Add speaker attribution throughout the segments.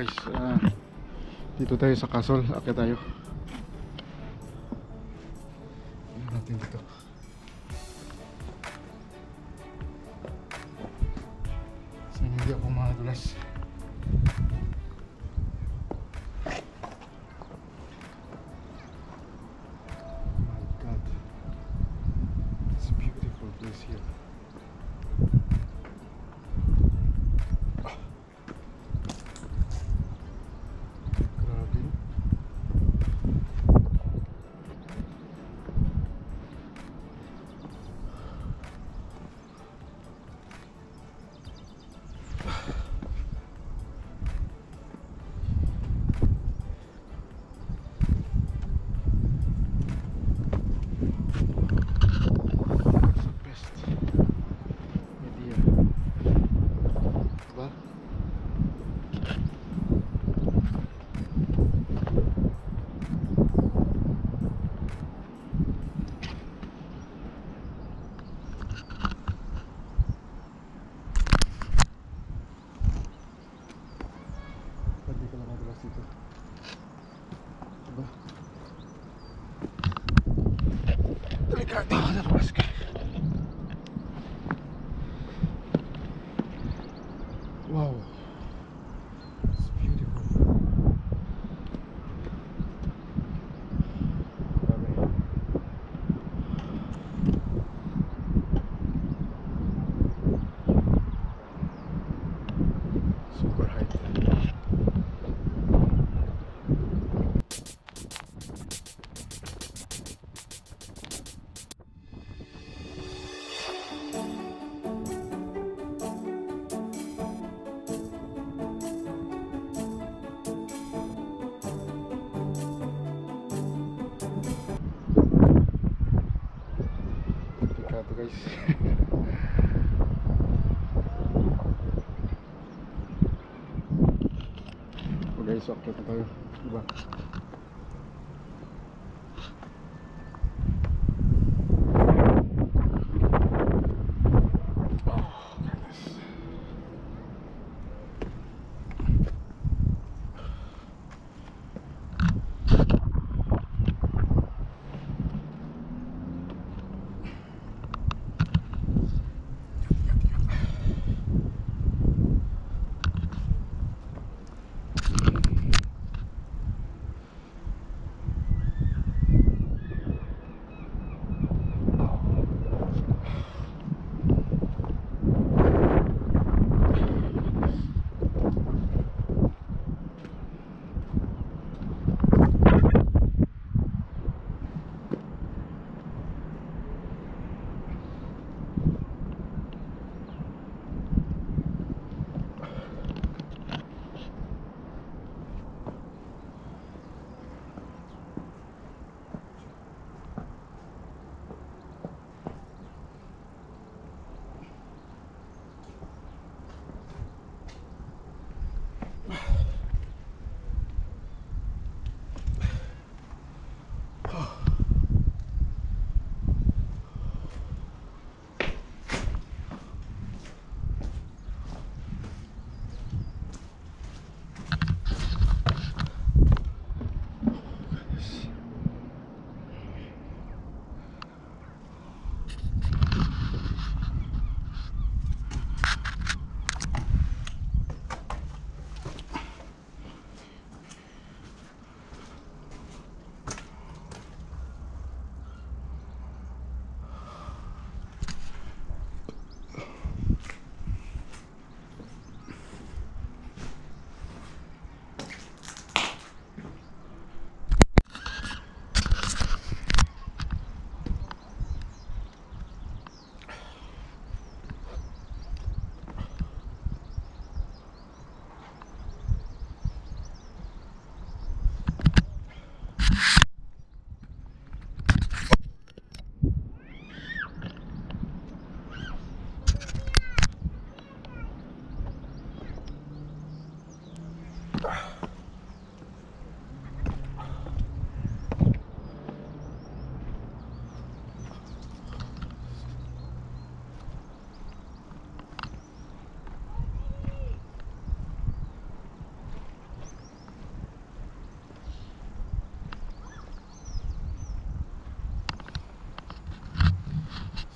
Speaker 1: guys, dito tayo sa castle. Akit tayo. Tingnan natin dito. Sana hindi ako madulas. My God, it's a beautiful place here. Wow, it's beautiful. Super height. Delikado guys. So guys, okay na tayo. Diba?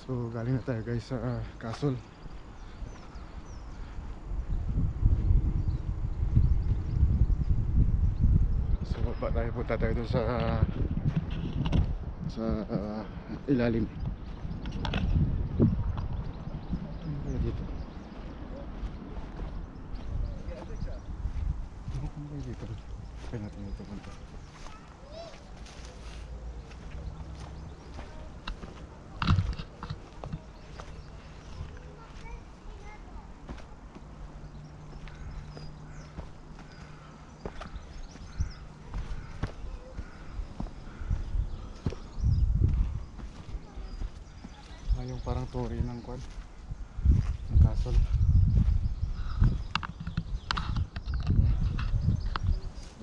Speaker 1: So galing na tayo guys sa Castle. So baba tayo, punta tayo doon sa ilalim. Ano dito? Ano dito? Kaya natin ito punta. Yung parang tori ng kwan ng Castle.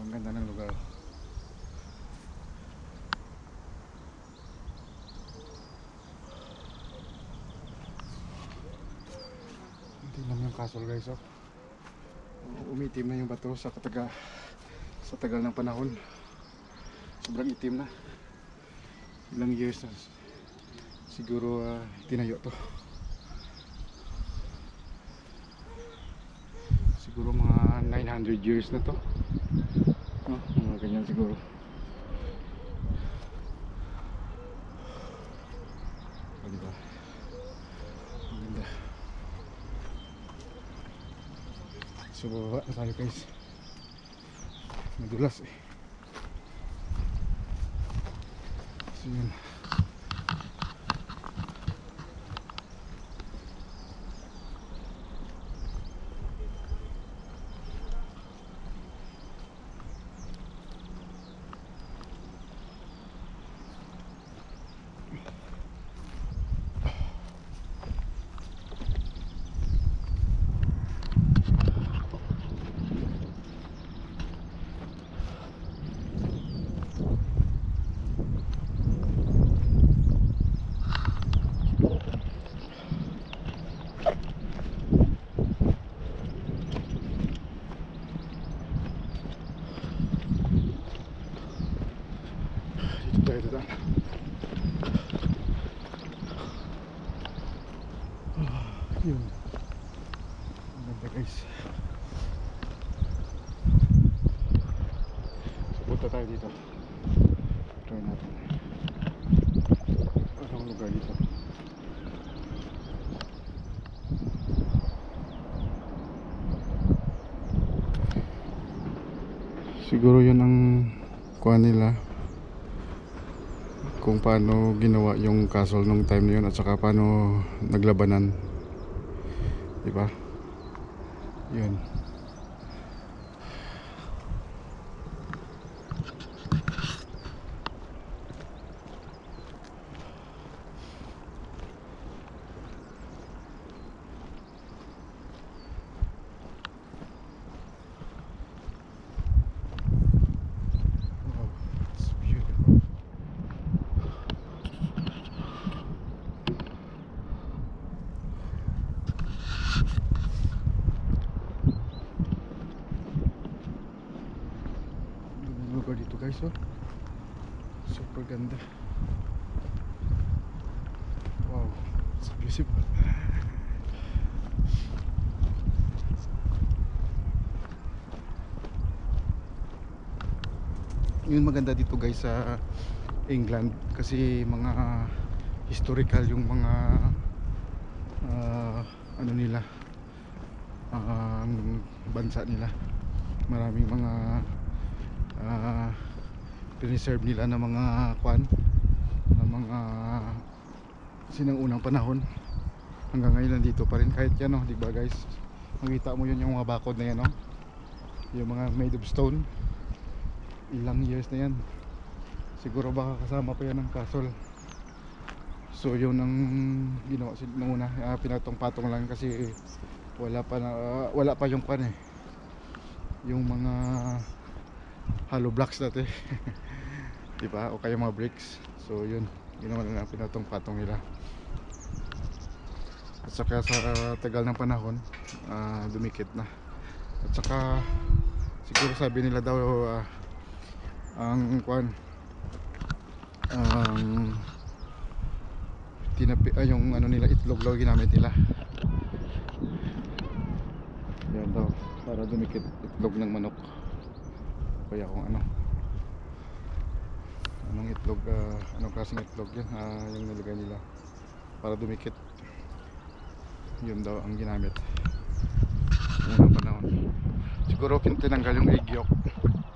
Speaker 1: Ang ganda ng lugar. Tingnan mo yung Castle guys, oh. Umitim na yung bato sa tagal ng panahon. Sobrang itim na. Ilang years na siguro tinayo to. Siguro mga 900 years na to. No, mga ganyan siguro. Diba? Maganda. So baba na tayo guys. Madulas eh. So yun. Dito tayo. Yun. Ang ganda guys. So punta tayo dito. Try natin. Anong lugar dito? Siguro yun ang kuha nila, kung paano ginawa yung castle nung time na yun at saka paano naglabanan, diba? Yun. Lugar dito guys, oh. Super ganda. Wow, it's beautiful. Yun maganda dito guys sa England kasi mga historical yung mga ano nila, bansa nila. Maraming mga preserve nila ng mga kwan, ng mga sinang-unang panahon. Hanggang ngayon nandito pa rin kahit yan, oh, diba guys? Makita mo yun yung mga bakod na yan, oh. Yung mga made of stone. Ilang years na yan. Siguro baka kasama pa yan ng castle. So yun ang ginawa nung una, pinatong-patong lang kasi wala pa yung kwan eh, yung mga hollow blocks dati. Diba? O kaya mga bricks. So yun, ginawa na lang, pinatong-patong nila. At saka sa tagal ng panahon, dumikit na. At saka siguro sabi nila daw ang kwan, yung ano nila, itlog daw ginamit nila. Yan daw, para dumikit itlog ng manok. Kaya kung anong itlog, anong klaseng itlog yan, yung nilagay nila para dumikit. Yun daw ang ginamit unang panahon. Siguro tinanggal yung egg yolk,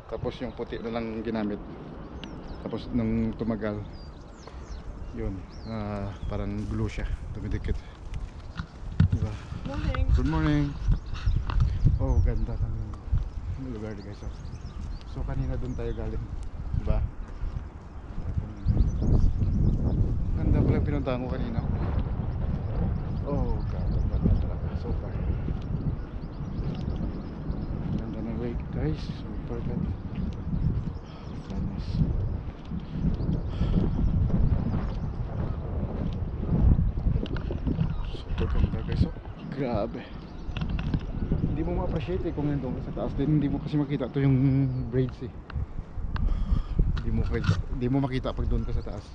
Speaker 1: tapos yung puti na lang ginamit. Tapos nung tumagal, yun, parang glue siya, dumidikit, diba?
Speaker 2: Morning.
Speaker 1: Good morning. Oh, ganda ng lugar di guys. So kanina dun tayo galing, diba? Ganda pala pinuntahan ko kanina. Oh, ganda talaga, super ganda ng lake guys, super ganda. Goodness. Super ganda guys, oh, grabe. Hindi mo ma-appreciate kung nandun ka sa taas din. Hindi mo kasi makita to yung braids hindi mo makita pag doon ka sa taas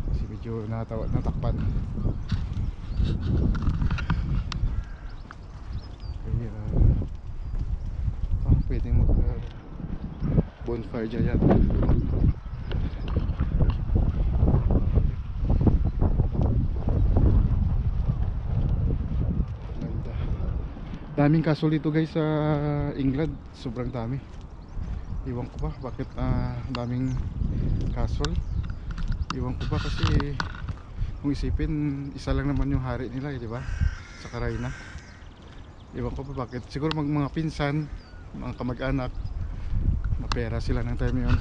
Speaker 1: kasi medyo natakpan. Kaya parang pwedeng mag bonfire dyan. Ganda. Daming castle dito guys sa England, sobrang dami. Iwan ko ba bakit daming castle. Iwan ko ba kasi kung isipin, isa lang naman yung hari nila, di ba? Sa Karaina. Iwan ko ba bakit. Siguro mga pinsan, mga kamag-anak, mapera sila ng time yun,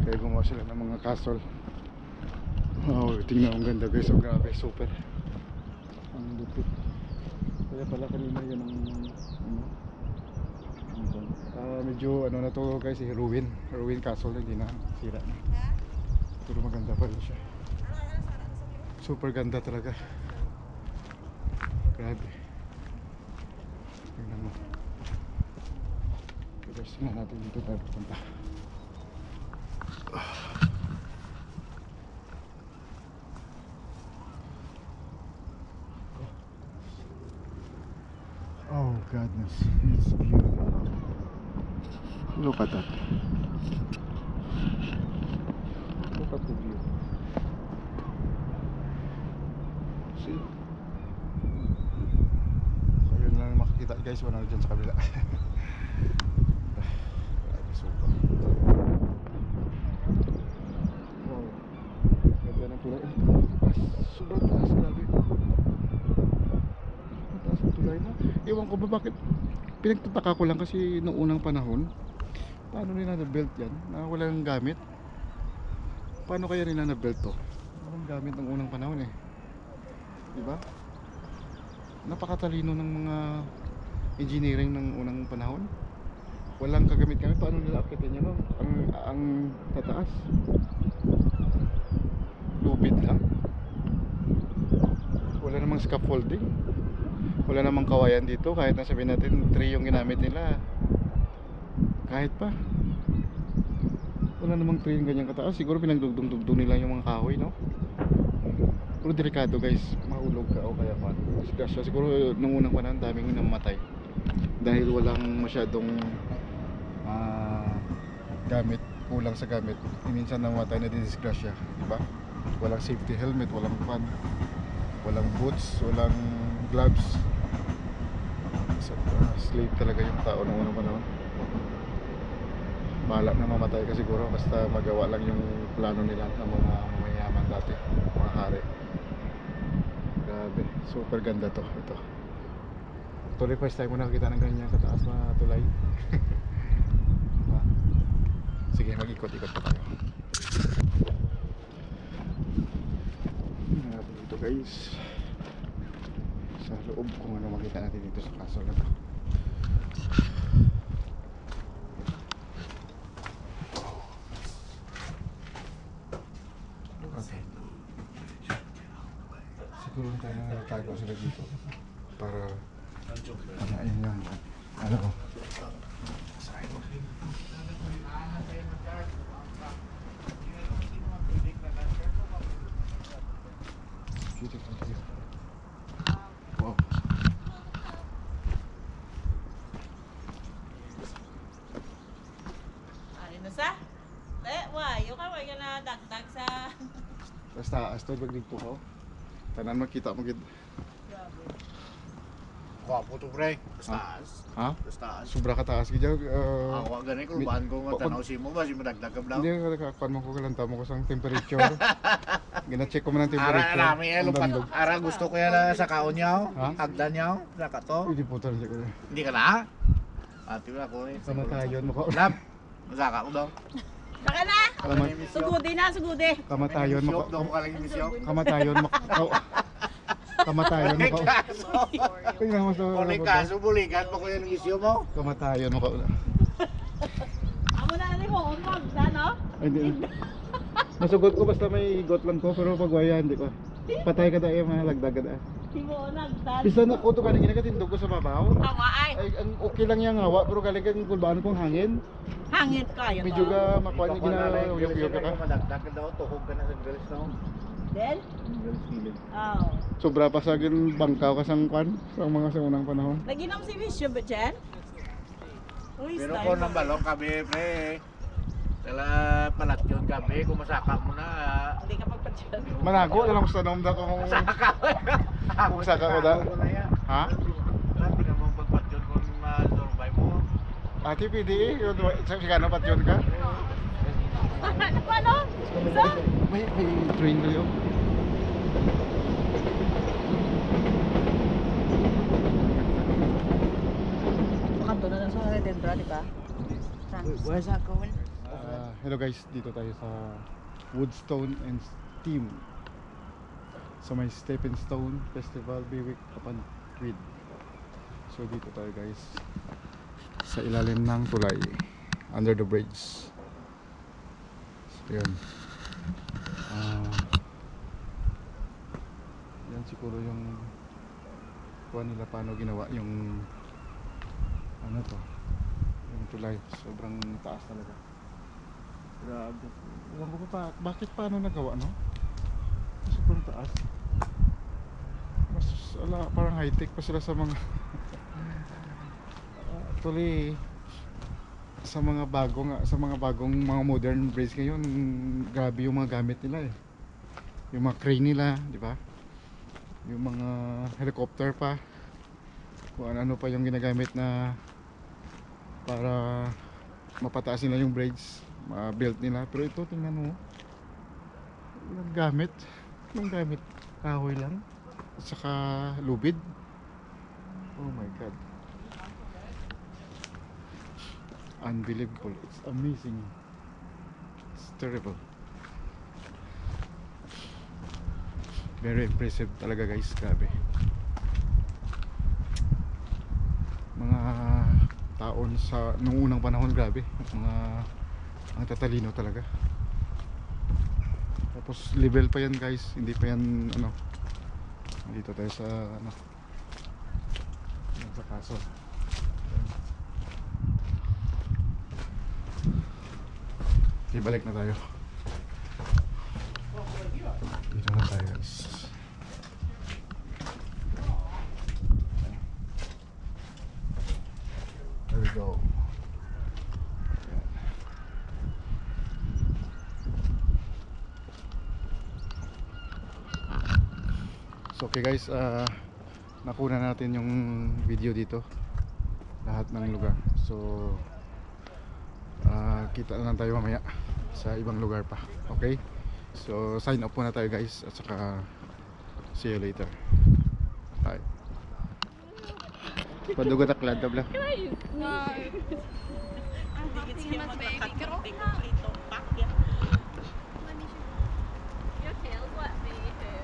Speaker 1: kaya gumawa sila ng mga castle. Oh, tingnan ang ganda guys. So grabe, super. Ang lupit. Kaya pala kanina yun ang medyo na to guys, ruin castle, hindi na sira na. Pero maganda pa rin siya. Super ganda talaga. Grabe. Tingnan mo. Guys, tingnan natin dito tayo pupunta. Oh goodness, it's beautiful. Look at that. Look at the view. See? So yun lang makikita guys, wala na dyan sa kabila. Super. Wow. Ganda ng tulay. Sobrang taas, grabe. Sobrang taas ng tulay na. Ewan ko ba bakit. Pinagtataka ko lang kasi noong unang panahon, paano nila na-build yan? Na walang gamit. Paano kaya nila na-build to? Walang gamit ng unang panahon eh. Diba? Napakatalino ng mga engineering ng unang panahon. Walang kagamit-gamit. Paano nila akitin yan? Ang tataas. Lubid lang. Wala namang scaffolding. Wala namang kawayan dito. Kahit na sabihin natin tree yung ginamit nila, kahit pa wala namang tree yung ganyang kataas. Siguro pinagdugdong-dugdong nila yung mga kahoy, no? Pero delikado guys, mahulog ka o kaya pa disgrasya. Siguro nung unang panahon daming namatay dahil walang masyadong gamit, kulang sa gamit. Minsan namatay na disgrasya, diba? Walang safety helmet, walang pan, walang boots, walang gloves. Slave talaga yung tao nung unang panahon. Bahala na mamatay ka siguro basta magawa lang yung plano nila ng mga mayaman dati, mga hari. Grabe, super ganda to. Ito tuloy, first time ko nakakita ng ganyan kataas na tulay. Diba? Sige, mag-ikot-ikot pa tayo. Natin dito guys, sa loob kung ano makita natin dito sa castle na to. Okay. Siguro tayo nagtago sila dito para ayun yung ano ko. beautiful view. Wow.
Speaker 2: Ano na sa? Why? Yung ka na dagdag sa...
Speaker 1: Basta taas to, pag dito ko. Tanan makita mo gid.
Speaker 2: Grabe.
Speaker 3: Wapo to pre. Taas.
Speaker 1: Ha?
Speaker 3: Taas.
Speaker 1: Sobra ka taas gid.
Speaker 3: Ako gani ko ban ko nga tanaw si mo ba si madagdag ka daw.
Speaker 1: Hindi ka kuan mo ko kalanta mo ko sang temperature. Gina-check ko man ang temperature.
Speaker 3: Ara nami
Speaker 1: Ang
Speaker 3: lupat.
Speaker 1: dandog.
Speaker 3: Ara gusto ko yan sa kaon niya.
Speaker 1: Ha?
Speaker 3: Hagdan niya. Saka to.
Speaker 1: Hindi po talaga ko.
Speaker 3: Hindi ka na. Ati ba ako eh.
Speaker 1: Kamatayon mo ko.
Speaker 3: Lab. Masaka ko daw.
Speaker 2: Saka na! Sugudi na, sugudi!
Speaker 1: Kamatayon mo ko.
Speaker 3: Daw mo kalang misyo.
Speaker 1: Kamatayon mo ko. Kamatayon mo ko. Tingnan mo sa
Speaker 3: Kung kaso bulikan pa ko yung isyo mo.
Speaker 1: kamatayon mo ko.
Speaker 2: Amo na rin mo, umag, no?
Speaker 1: Ay, hindi. Masugot ko basta may igot lang ko pero pag waya hindi ko. Patay ka dahil malagdag ka dahil.
Speaker 2: Himo nagdan.
Speaker 1: Bisa na ko to kanina ginakatindog ko sa babaw.
Speaker 2: Tawa ay.
Speaker 1: Ay, ang okay lang yung hawa pero galing kang kulbaan kong hangin.
Speaker 2: Hangit kayo
Speaker 1: Medyo ka makuha niya ginayok-yok ka.
Speaker 3: Madagdag ka daw. Tuhog ka na sa girls daw.
Speaker 2: Then?
Speaker 3: Girls feeling.
Speaker 2: Oh.
Speaker 1: Sobra pa sa akin bangkaw ka sang kwan sa mga sa unang panahon.
Speaker 2: Naginom si Visyo ba dyan? Uy,
Speaker 3: Pero
Speaker 2: style.
Speaker 3: kung nang balong kami pre. Tala palat yun kami. Kung masaka mo na.
Speaker 2: Hindi ka pagpatyan.
Speaker 1: Manago na lang ko sa nom da kung
Speaker 3: Masaka ko.
Speaker 1: Kung saka ko da. Ha?
Speaker 3: Hindi ka mo pagpatyon kung survive mo.
Speaker 1: Ati pidi, yun sa sigano pat yun ka?
Speaker 2: Ano pa no? Isa?
Speaker 1: May train kayo.
Speaker 2: Makanto na lang sa Redendra, di ba? Where's that going?
Speaker 1: Hello guys, dito tayo sa Woodstone and Steam sa may Stepping Stone Festival Biwik Kapan Tweed. So dito tayo guys sa ilalim ng tulay under the bridge. So yun. Yan siguro yung kuha nila paano ginawa yung ano to, yung tulay. Sobrang taas talaga. Grabe. Alam ko pa, bakit paano nagawa, no? Sobrang taas. Mas, parang high-tech pa sila sa mga actually sa mga bago nga, sa mga bagong mga modern bridge ngayon, grabe yung mga gamit nila eh. Yung mga crane nila, di ba? Yung mga helicopter pa. Kung ano pa yung ginagamit na para mapataas nila yung bridge, ma-build nila. Pero ito tingnan mo, yung gamit kahoy lang at saka lubid. Oh my god, unbelievable, it's amazing, it's terrible, very impressive talaga guys. Grabe, mga taon sa nung unang panahon, grabe, mga tatalino talaga. Tapos level pa yan guys, hindi pa yan ano, dito tayo sa ano, sa kaso. Okay, balik na tayo. Dito na tayo guys. There we go. So okay guys, nakuna natin yung video dito, lahat ng lugar. So kita na lang tayo mamaya sa ibang lugar pa. Okay, so sign off muna tayo guys, at saka see you later. Bye. Padugot aklad tabla.
Speaker 4: No. I'm happy you must baby girl. Your tail's wet, me too.